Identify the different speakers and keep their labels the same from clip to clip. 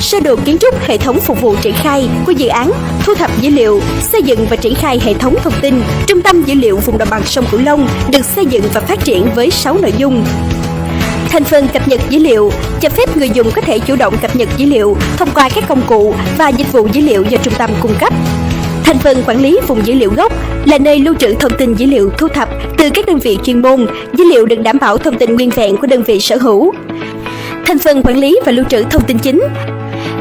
Speaker 1: sơ đồ kiến trúc hệ thống phục vụ triển khai của dự án, thu thập dữ liệu, xây dựng và triển khai hệ thống thông tin. Trung tâm dữ liệu vùng đồng bằng sông Cửu Long được xây dựng và phát triển với 6 nội dung. Thành phần cập nhật dữ liệu cho phép người dùng có thể chủ động cập nhật dữ liệu thông qua các công cụ và dịch vụ dữ liệu do trung tâm cung cấp. Thành phần quản lý vùng dữ liệu gốc là nơi lưu trữ thông tin dữ liệu thu thập từ các đơn vị chuyên môn, dữ liệu được đảm bảo thông tin nguyên vẹn của đơn vị sở hữu. Thành phần quản lý và lưu trữ thông tin chính.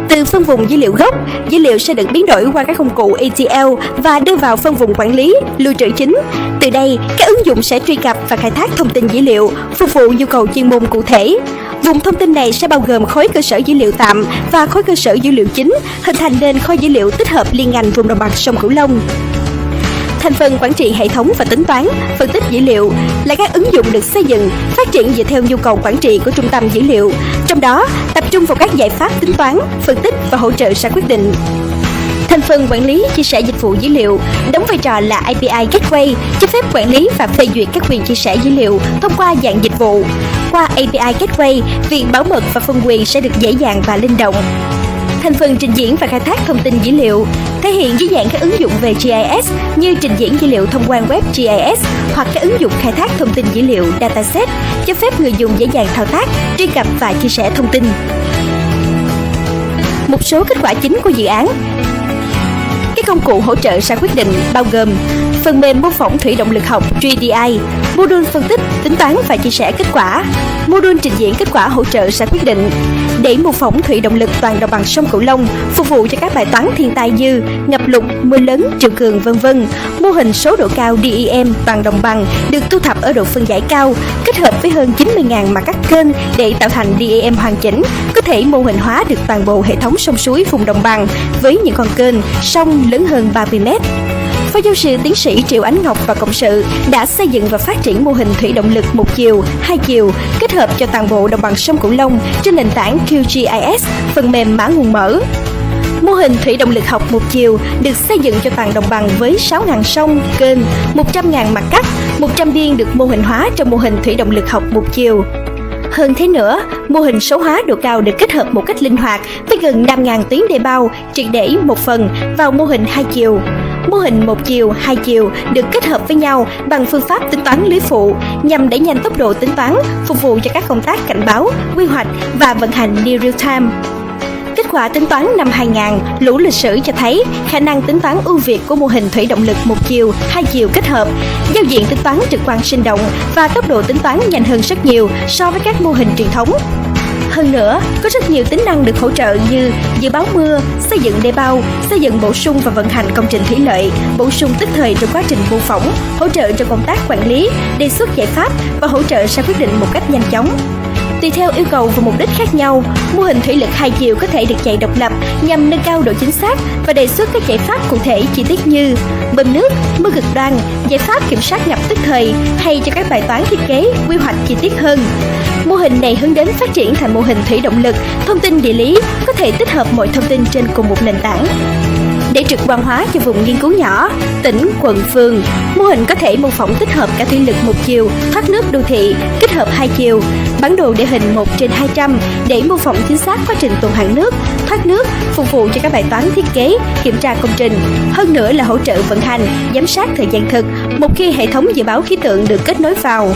Speaker 1: Từ phân vùng dữ liệu gốc, dữ liệu sẽ được biến đổi qua các công cụ ETL và đưa vào phân vùng quản lý, lưu trữ chính. Từ đây, các ứng dụng sẽ truy cập và khai thác thông tin dữ liệu, phục vụ nhu cầu chuyên môn cụ thể. Vùng thông tin này sẽ bao gồm khối cơ sở dữ liệu tạm và khối cơ sở dữ liệu chính, hình thành nên kho dữ liệu tích hợp liên ngành vùng đồng bằng sông Cửu Long. Thành phần quản trị hệ thống và tính toán, phân tích dữ liệu là các ứng dụng được xây dựng, phát triển dựa theo nhu cầu quản trị của trung tâm dữ liệu, trong đó tập trung vào các giải pháp tính toán, phân tích và hỗ trợ ra quyết định. Thành phần quản lý chia sẻ dịch vụ dữ liệu đóng vai trò là API Gateway, cho phép quản lý và phê duyệt các quyền chia sẻ dữ liệu thông qua dạng dịch vụ. Qua API Gateway, việc bảo mật và phân quyền sẽ được dễ dàng và linh động. Thành phần trình diễn và khai thác thông tin dữ liệu thể hiện dưới dạng các ứng dụng về GIS như trình diễn dữ liệu thông qua web GIS hoặc các ứng dụng khai thác thông tin dữ liệu dataset, cho phép người dùng dễ dàng thao tác, truy cập và chia sẻ thông tin. Một số kết quả chính của dự án. Các công cụ hỗ trợ ra quyết định bao gồm phần mềm mô phỏng thủy động lực học 3DI, module phân tích, tính toán và chia sẻ kết quả, module trình diễn kết quả hỗ trợ ra quyết định để mô phỏng thủy động lực toàn đồng bằng sông Cửu Long, phục vụ cho các bài toán thiên tai như ngập lụt, mưa lớn, triều cường v.v. Mô hình số độ cao DEM toàn đồng bằng được thu thập ở độ phân giải cao, kết hợp với hơn 90.000 mặt cắt kênh để tạo thành DEM hoàn chỉnh, có thể mô hình hóa được toàn bộ hệ thống sông suối vùng đồng bằng với những con kênh, sông lớn hơn 30 m. Phó giáo sư tiến sĩ Triệu Ánh Ngọc và cộng sự đã xây dựng và phát triển mô hình thủy động lực một chiều, hai chiều kết hợp cho toàn bộ đồng bằng sông Cửu Long trên nền tảng QGIS, phần mềm mã nguồn mở. Mô hình thủy động lực học một chiều được xây dựng cho toàn đồng bằng với 6.000 sông, kênh, 100.000 mặt cắt, 100 biên được mô hình hóa trong mô hình thủy động lực học một chiều. Hơn thế nữa, mô hình số hóa độ cao được kết hợp một cách linh hoạt với gần 5.000 tuyến đê bao triệt để một phần vào mô hình hai chiều. Mô hình một chiều, hai chiều được kết hợp với nhau bằng phương pháp tính toán lưới phụ nhằm đẩy nhanh tốc độ tính toán, phục vụ cho các công tác cảnh báo, quy hoạch và vận hành near real time. Kết quả tính toán năm 2000 lũ lịch sử cho thấy khả năng tính toán ưu việt của mô hình thủy động lực một chiều, hai chiều kết hợp, giao diện tính toán trực quan sinh động và tốc độ tính toán nhanh hơn rất nhiều so với các mô hình truyền thống. Hơn nữa, có rất nhiều tính năng được hỗ trợ như dự báo mưa, xây dựng đê bao, xây dựng bổ sung và vận hành công trình thủy lợi, bổ sung tức thời trong quá trình mô phỏng, hỗ trợ cho công tác quản lý, đề xuất giải pháp và hỗ trợ ra quyết định một cách nhanh chóng. Tùy theo yêu cầu và mục đích khác nhau, mô hình thủy lực hai chiều có thể được chạy độc lập nhằm nâng cao độ chính xác và đề xuất các giải pháp cụ thể chi tiết như bơm nước, mưa cực đoan, giải pháp kiểm soát ngập tức thời hay cho các bài toán thiết kế, quy hoạch chi tiết hơn. Mô hình này hướng đến phát triển thành mô hình thủy động lực, thông tin địa lý, có thể tích hợp mọi thông tin trên cùng một nền tảng. Để trực quan hóa cho vùng nghiên cứu nhỏ, tỉnh, quận, phường, mô hình có thể mô phỏng tích hợp cả thủy lực một chiều, thoát nước đô thị, kết hợp hai chiều, bản đồ địa hình 1/200 để mô phỏng chính xác quá trình tuần hoàn nước, thoát nước, phục vụ cho các bài toán thiết kế, kiểm tra công trình. Hơn nữa là hỗ trợ vận hành, giám sát thời gian thực một khi hệ thống dự báo khí tượng được kết nối vào.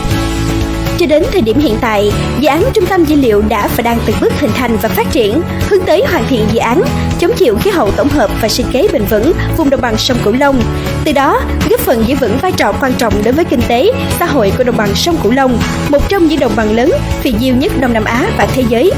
Speaker 1: Cho đến thời điểm hiện tại, dự án Trung tâm dữ liệu đã và đang từng bước hình thành và phát triển, hướng tới hoàn thiện dự án chống chịu khí hậu tổng hợp và sinh kế bền vững vùng đồng bằng sông Cửu Long. Từ đó, góp phần giữ vững vai trò quan trọng đối với kinh tế, xã hội của đồng bằng sông Cửu Long, một trong những đồng bằng lớn, phì nhiêu nhất Đông Nam Á và thế giới.